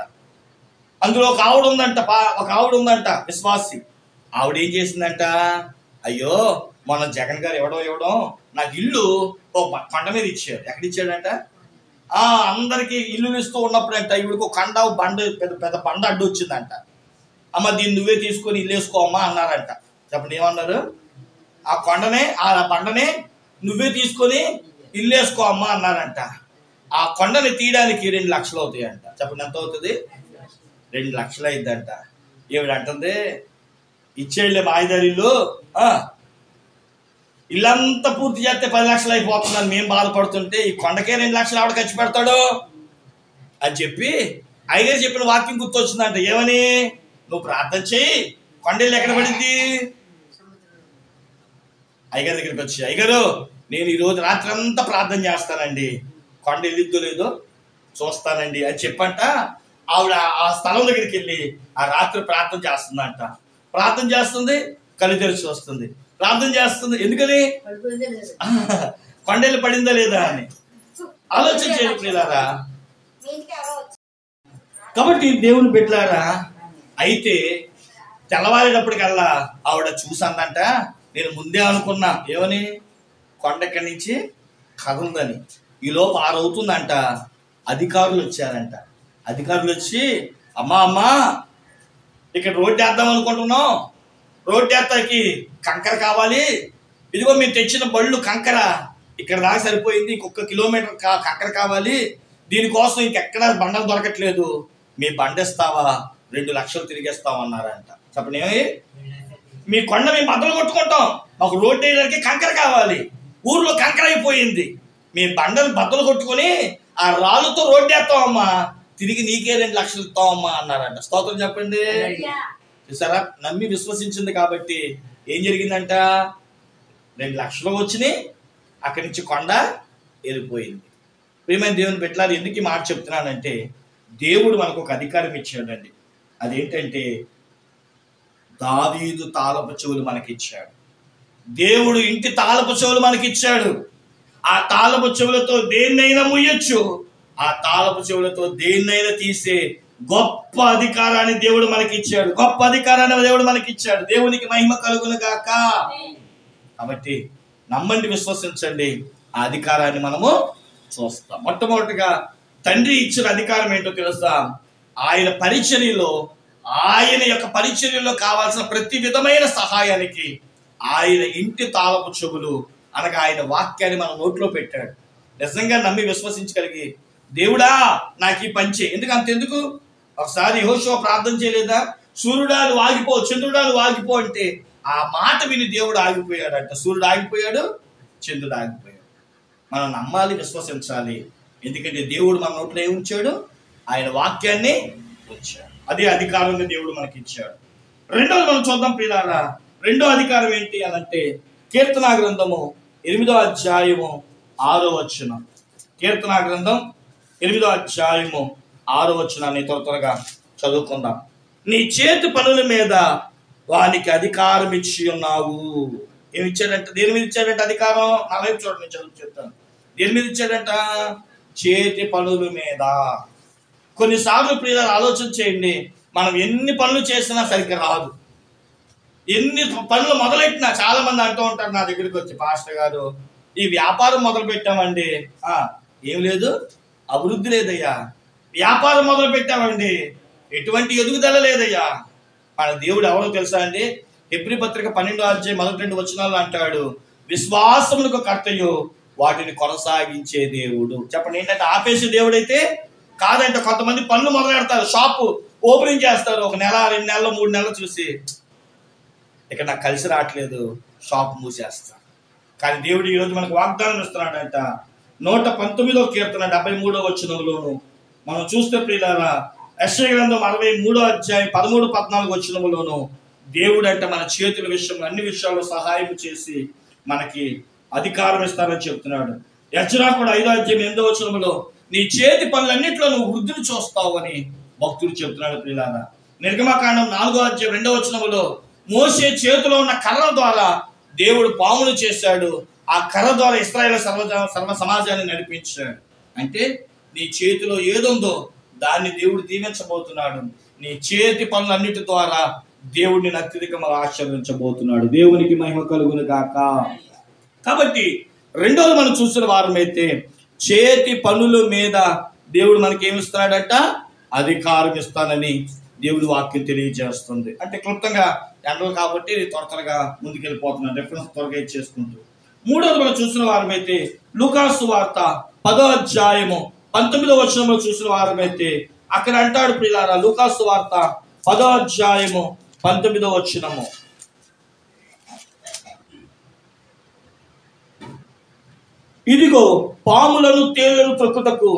అందులో ఒక ఆవిడ ఉందంట విశ్వాసి. ఆవిడ ఏం చేసిందంట, అయ్యో మొన్న జగన్ గారు ఇవ్వడం నాకు ఇల్లు ఒక కొండ మీద ఇచ్చాడు. ఎక్కడ ఇచ్చాడంట, అందరికి ఇల్లు ఇస్తూ ఉన్నప్పుడంట ఇవిడికి ఒక బండ పెద్ద బండ అడ్డు వచ్చిందంట. అమ్మ దీన్ని నువ్వే తీసుకొని ఇల్లు వేసుకోమ్మా అన్నారంట. చెప్పండి ఏమన్నారు, ఆ బండనే నువ్వే తీసుకొని ఇల్లు వేసుకో అమ్మా అన్నారంట. ఆ కొండని తీయడానికి 2 లక్షలు అవుతాయంట. చెప్పండి ఎంత అవుతుంది, 2 లక్షలు అయిద్దంట. ఏమిడంటుంది, ఇచ్చేళ్ళే మాయిదారి ఇల్లంతా పూర్తి చేస్తే 10 లక్షలు అయిపోతుందని మేము బాధపడుతుంటే ఈ కొండకే 2 లక్షలు ఆవిడ ఖర్చు పెడతాడు అని చెప్పి అయ్యగారు చెప్పిన వాక్యం గుర్తొచ్చిందంట. ఏమని, నువ్వు ప్రార్థన చేయి, కొండలు ఎక్కడ పడింది. అయ్యగారి దగ్గరికి వచ్చి, అయ్యగారు నేను ఈరోజు రాత్రి అంతా ప్రార్థన చేస్తానండి, కొండ వెళ్ళిద్దో లేదో చూస్తానండి అని చెప్పంట. ఆవిడ ఆ స్థలం దగ్గరికి వెళ్ళి ఆ రాత్రి ప్రార్థన చేస్తుందంట. ప్రార్థన చేస్తుంది, కళ్ళు తెరిచి వస్తుంది. ప్రార్థన చేస్తుంది, ఎందుకని, కొండలు పడిందా లేదా అని ఆలోచన చేయలేరా. కాబట్టి దేవుని బిడ్డలారా, అయితే తెల్లవారేటప్పటికల్లా ఆవిడ చూసందంట, నేను ముందే అనుకున్నా ఏమని, కొండక్కడి నుంచి కదలదని. ఈలోపు 6 అవుతుందంట. అధికారులు వచ్చారంట. అధికారులు వచ్చి, అమ్మా ఇక్కడ రోడ్డు వేద్దాం అనుకుంటున్నాం, రోడ్డు వేస్తాకి కంకర కావాలి, ఇదిగో మేము తెచ్చిన బళ్ళు కంకర ఇక్కడ దాకా సరిపోయింది, ఇంకొక కిలోమీటర్ కంకర కావాలి, దీనికోసం ఇంకెక్కడ బండలు దొరకట్లేదు, మీ బండిస్తావా, 2 లక్షలు తిరిగేస్తామన్నారంట. చెప్పండి, మీ కొండ మేము బద్దలు కొట్టుకుంటాం, మాకు రోడ్డు వేయడానికి కంకర కావాలి, ఊర్లో కంకర అయిపోయింది, మీ బండలు బద్దలు కొట్టుకొని ఆ రాళ్ళతో రోడ్డు వేస్తామమ్మా, తిరిగి నీకే 2 లక్షలు ఇస్తామమ్మా అన్నారంట. స్తోత్రం చెప్పండి. చూసారా, నమ్మి విశ్వసించింది కాబట్టి ఏం జరిగిందంట, 2 లక్షలు వచ్చినాయి, అక్కడి నుంచి కొండ వెళ్ళిపోయింది. ప్రియమైన దేవుని బిడ్డలారా, ఎందుకు ఈ మాట చెప్తున్నానంటే, దేవుడు మనకు ఒక అధికారం ఇచ్చాడండి. అదేంటంటే దావీదు తాళపు చెవులు మనకిచ్చాడు. దేవుడు ఇంటి తాళపు చెవులు మనకిచ్చాడు. ఆ తాళపు చెవులతో దేన్నైనా ముయ్యొచ్చు, ఆ తాళపు చెవులతో దేన్నైనా తీసే గొప్ప అధికారాన్ని దేవుడు మనకిచ్చాడు. గొప్ప అధికారాన్ని దేవుడు మనకిచ్చాడు. దేవునికి మహిమ కలుగును గాక. కాబట్టి నమ్మండి, విశ్వసించండి, ఆ అధికారాన్ని మనము చూస్తాం. మొట్టమొదటిగా తండ్రి ఇచ్చిన అధికారం ఏంటో తెలుసా, ఆయన పరిచర్యలో, ఆయన యొక్క పరిచర్యలో కావాల్సిన ప్రతి విధమైన సహాయానికి ఆయన ఇంటి తాళపు చెవులు అనగా ఆయన వాక్యాన్ని మన నోట్లో పెట్టాడు. నిజంగా నమ్మి విశ్వసించగలిగి, దేవుడా నాకు ఈ పంచే, ఎందుకు ఒకసారి యెహోషువ ప్రార్థన చేయలేదా, సూర్యుడాలు ఆగిపో, చంద్రుడాలు ఆగిపో అంటే ఆ మాట విని దేవుడు ఆగిపోయాడంట. సూర్యుడు ఆగిపోయాడు, చంద్రుడు ఆగిపోయాడు. మనం నమ్మాలి, విశ్వసించాలి. ఎందుకంటే దేవుడు మన నోట్లో ఏమి ఉంచాడు, ఆయన వాక్యాన్ని ఉంచాడు. అదే అధికారాన్ని దేవుడు మనకి ఇచ్చాడు. రెండోది మనం చూద్దాం ప్రియులారా. రెండో అధికారం ఏంటి అనంటే, కీర్తనా గ్రంథము 8వ అధ్యాయము 6వ వచనం. కీర్తనా గ్రంథం 8వ అధ్యాయము 6వ వచనాన్ని త్వరగా చదువుకుందాం. నీ చేతి పనుల మీద వానికి అధికారం ఇచ్చి ఉన్నావు. ఏమి ఇచ్చాడంట, దేని మీద ఇచ్చాడంట అధికారం? నా వైపు చూడండి, చదువు చెప్తాను. దేని మీద ఇచ్చాడంట? చేతి పనుల మీద. కొన్నిసార్లు ప్రియులారా ఆలోచన చేయండి, మనం ఎన్ని పనులు చేసినా సరిగ్గా రాదు. ఎన్ని పనులు మొదలెట్టినా, చాలా మంది అంటూ ఉంటారు నా దగ్గరికి వచ్చి, పాస్టర్ గారు ఈ వ్యాపారం మొదలు పెట్టామండి, ఏం లేదు, అభివృద్ధి లేదయ్యా. వ్యాపారం మొదలు పెట్టామండి, ఎటువంటి ఎదుగుదల లేదయ్యా. మన దేవుడు ఎవరో తెలుసా అండి? హెబ్రీ పత్రిక 12వ అధ్యాయం 1-2 వచనాలు అంటాడు, విశ్వాసములకు కర్తయు వాటిని కొనసాగించే దేవుడు. చెప్పండి, ఏంటంటే ఆపేసే దేవుడు అయితే కాదంట. కొంతమంది పనులు మొదలు పెడతారు, షాపు ఓపెనింగ్ చేస్తారు, 1 నెల 2 నెలలు 3 నెలలు చూసి, ఇక్కడ నాకు కలిసి రావట్లేదు, షాప్ మూసేస్తా. కానీ దేవుడు ఈరోజు మనకు వాగ్దానం ఇస్తున్నాడంట. 119వ కీర్తన 73వ వచనంలోను మనం చూస్తే ప్రియులారా, యెషయా గ్రంథం 63వ అధ్యాయం 13-14 వచనములోను దేవుడు అంటే మన చేతుల విషయంలో అన్ని విషయాల్లో సహాయం చేసి మనకి అధికారం ఇస్తారని చెప్తున్నాడు. యెషయా కూడా 5వ అధ్యాయం 8వ వచనములో నీ చేతి పనులన్నింటిలో నువ్వు వృద్ధిని చూస్తావు అని భక్తుడు చెప్తున్నాడు ప్రియులారా. నిర్గమకాండం 4వ అధ్యాయం 2వ వచనములో మోషే చేతిలో ఉన్న కర్ర ద్వారా దేవుడు పామును చేశాడు, ఆ కర్ర ద్వారా ఇశ్రాయేలు సర్వ సమాజాన్ని నడిపించాడు. అంటే నీ చేతిలో ఏదుందో దాన్ని దేవుడు దీవించబోతున్నాడు. నీ చేతి పనులన్నిటి ద్వారా దేవుడిని అత్యధికంగా ఆశీర్వదించబోతున్నాడు. దేవునికి మహిమ కలుగును గాక. కాబట్టి రెండోది మనం చూసిన వారమైతే చేతి పనుల మీద దేవుడు మనకి ఏమిస్తున్నాడట? అధికారం ఇస్తానని దేవుడు వాక్యం తెలియజేస్తుంది. అంటే క్లుప్తంగా ఎండలు కాబట్టి త్వరగా ముందుకెళ్ళిపోతున్నాను, రెఫరెన్స్ త్వరగా ఇచ్చేసుకుంటూ. మూడోది మనం చూసిన వారమైతే లూకాసు వార్త 10వ అధ్యాయము 19వ వచనంలో చూసిన వారమైతే అక్కడ అంటాడు ప్రియులారా, లూకాసు వార్త 10వ అధ్యాయము 19వ వచనము, ఇదిగో పాములను తేళ్లను తొక్కుటకు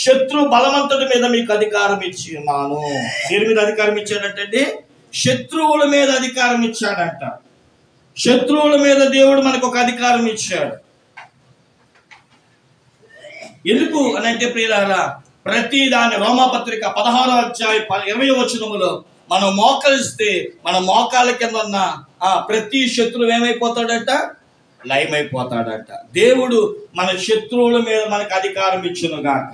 శత్రు బలవంతుడి మీద మీకు అధికారం ఇచ్చి ఉన్నాను. దేని మీద అధికారం ఇచ్చాడంటే శత్రువుల మీద అధికారం ఇచ్చాడంట. శత్రువుల మీద దేవుడు మనకు ఒక అధికారం ఇచ్చాడు. ఎందుకు అని అంటే ప్రియులారా, ప్రతి దాని రోమాపత్రిక 16వ అధ్యాయం 20వ వచనములో మనం మోకరిస్తే మన మోకాల కింద ఉన్న ప్రతి శత్రువు ఏమైపోతాడట? లయమైపోతాడట. దేవుడు మన శత్రువుల మీద మనకు అధికారం ఇచ్చును గాక.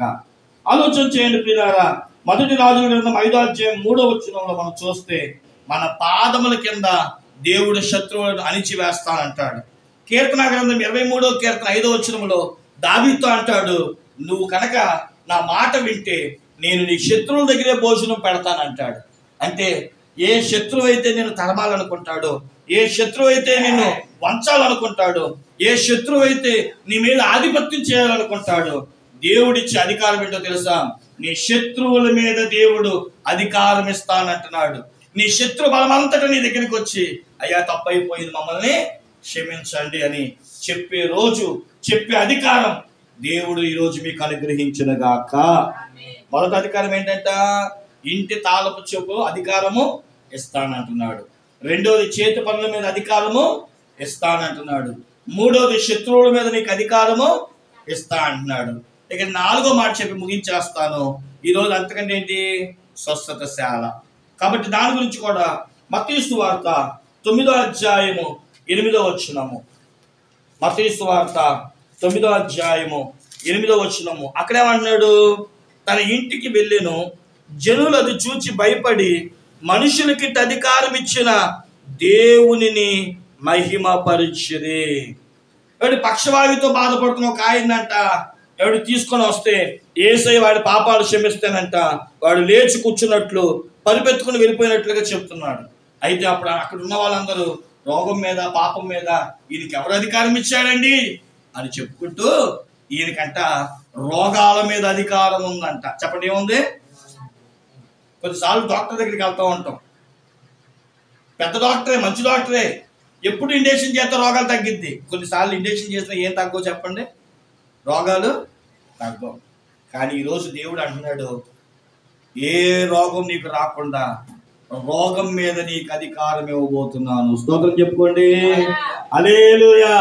ఆలోచన చేయండి ప్రియులారా, మొదటి రాజుల గ్రంథం 5వ అధ్యాయం 3వ వచనంలో మనం చూస్తే మన పాదముల కింద దేవుడు శత్రువులను అణిచివేస్తానంటాడు. కీర్తన గ్రంథం 23వ కీర్తన 5వ వచనంలో దావీదుతో అంటాడు, నువ్వు కనుక నా మాట వింటే నేను నీ శత్రువుల దగ్గరే భోజనం పెడతానంటాడు. అంటే ఏ శత్రువు అయితే నేను తరమాలనుకుంటాడో, ఏ శత్రువు అయితే నిన్ను వంచాలనుకుంటాడో, ఏ శత్రువు అయితే నీ మీద ఆధిపత్యం చేయాలనుకుంటాడో, దేవుడిచ్చే అధికారం ఏంటో తెలుసా? నీ శత్రువుల మీద దేవుడు అధికారం ఇస్తానంటున్నాడు. నీ శత్రు బలమంతటా నీ దగ్గరికి వచ్చి అయ్యా తప్పైపోయింది, మమ్మల్ని క్షమించండి అని చెప్పే రోజు, చెప్పే అధికారం దేవుడు ఈరోజు మీకు అనుగ్రహించునుగాక. మొదటి అధికారం ఏంటంట? ఇంటి తాళపు చెప్పులు అధికారము ఇస్తానంటున్నాడు. రెండోది చేతి పనుల మీద అధికారము ఇస్తానంటున్నాడు. మూడోది శత్రువుల మీద నీకు అధికారము ఇస్తా అంటున్నాడు. ఇక 4వ మాట చెప్పి ముగించేస్తాను. ఈరోజు అంతకంటే ఏంటి? స్వస్థతశాల. కాబట్టి దాని గురించి కూడా మత్తయి సువార్త 9వ అధ్యాయము 8వ వచనము, మత్తయి సువార్త 9వ అధ్యాయము 8వ వచనము, అక్కడేమంటున్నాడు? తన ఇంటికి వెళ్ళెను, జనులు అది చూచి భయపడి మనుషులకి అధికారం ఇచ్చిన దేవునిని మహిమపరిచిరి. ఎవడి పక్షవాయుతో బాధపడుతున్న ఒక ఆయనంట ఎవడు తీసుకొని వస్తే యేసయ్య వాడి పాపాలు క్షమిస్తానంట వాడు లేచి కూర్చున్నట్లు పరిపెత్తుకుని వెళ్ళిపోయినట్లుగా చెప్తున్నాడు. అయితే అప్పుడు అక్కడ ఉన్న వాళ్ళందరూ రోగం మీద పాపం మీద ఈయనకి ఎవరు అధికారం ఇచ్చాడండి అని చెప్పుకుంటూ ఈయనకంట రోగాల మీద అధికారం ఉందంట. చెప్పండి, ఏముంది? కొన్నిసార్లు డాక్టర్ దగ్గరికి వెళ్తూ ఉంటాం, పెద్ద డాక్టరే, మంచి డాక్టరే, ఎప్పుడు ఇంజెక్షన్ చేస్తే రోగాలు తగ్గిద్ది. కొన్నిసార్లు ఇంజెక్షన్ చేస్తే ఏం తగ్గో చెప్పండి? రోగాలు తగ్గవు. కానీ ఈరోజు దేవుడు అంటున్నాడు, ఏ రోగం నీకు రాకుండా రోగం మీద నీకు అధికారం ఇవ్వబోతున్నాను. స్తోత్రం చెప్పుకోండి, హల్లెలూయా.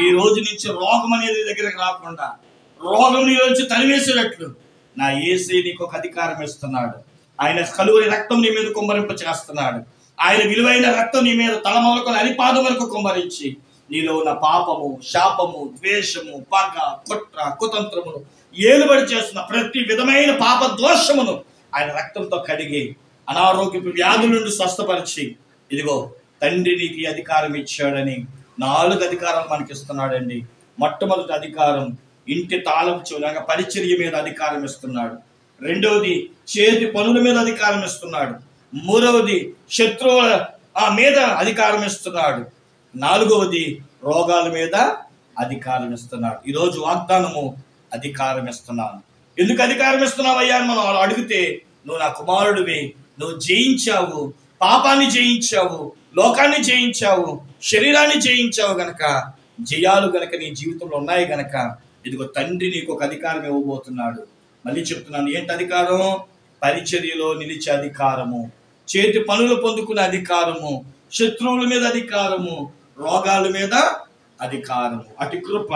ఈ రోజు నుంచి రోగం అనేది దగ్గరకు రాకుండా, రోగం నీ నుంచి తరివేసేటట్లు నా యేసయ్య నీకు ఒక అధికారం ఇస్తున్నాడు. ఆయన కలువరి రక్తం నీ మీద కుమ్మరింప చేస్తున్నాడు. ఆయన విలువైన రక్తం నీ మీద తల మొదలుకొని అరిపాదం వరకు కుమ్మరించి నీలో ఉన్న పాపము, శాపము, ద్వేషము, పగ, కుట్ర, కుతంత్రమును, ఏలుబడి చేస్తున్న ప్రతి విధమైన పాప దోషమును ఆయన రక్తంతో కడిగి అనారోగ్యపు వ్యాధుల నుండి స్వస్థపరిచి, ఇదిగో తండ్రి నీకు అధికారం ఇచ్చాడని 4 అధికారాలు మనకి ఇస్తున్నాడండి. మొట్టమొదటి అధికారం ఇంటి తాళపు చెవులాగా పరిచర్య మీద అధికారం ఇస్తున్నాడు. రెండవది చేతి పనుల మీద అధికారం ఇస్తున్నాడు. మూడవది శత్రువుల మీద అధికారం ఇస్తున్నాడు. 4వది రోగాల మీద అధికారం ఇస్తున్నాడు. ఈరోజు వాగ్దానము అధికారం ఇస్తున్నాను. ఎందుకు అధికారం ఇస్తున్నావయ్యా అని మనం అడిగితే, నువ్వు నా కుమారుడివి, నువ్వు జయించావు, పాపాన్ని జయించావు, లోకాన్ని జయించావు, శరీరాన్ని జయించావు గనక, జయాలు గనక నీ జీవితంలో ఉన్నాయి గనక ఇదిగో తండ్రి నీకు ఒక అధికారం ఇవ్వబోతున్నాడు. మళ్ళీ చెప్తున్నాను, ఏంటి అధికారం? పరిచర్యలో నిలిచే అధికారము, చేతి పనులు పొందుకునే అధికారము, శత్రువుల మీద అధికారము, రోగాల మీద అధికారము. అటు కృప,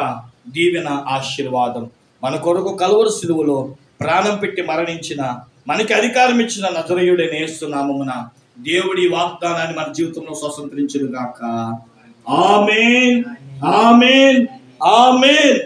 దీవెన, ఆశీర్వాదం మన కొరకు కలువరి సిలువలో ప్రాణం పెట్టి మరణించిన, మనకి అధికారం ఇచ్చిన నజరేయుడైన యేసు నామమున దేవుడి వాగ్దానాన్ని మన జీవితంలో స్వతంత్రించును గాక. ఆమేన్, ఆమేన్, ఆమేన్.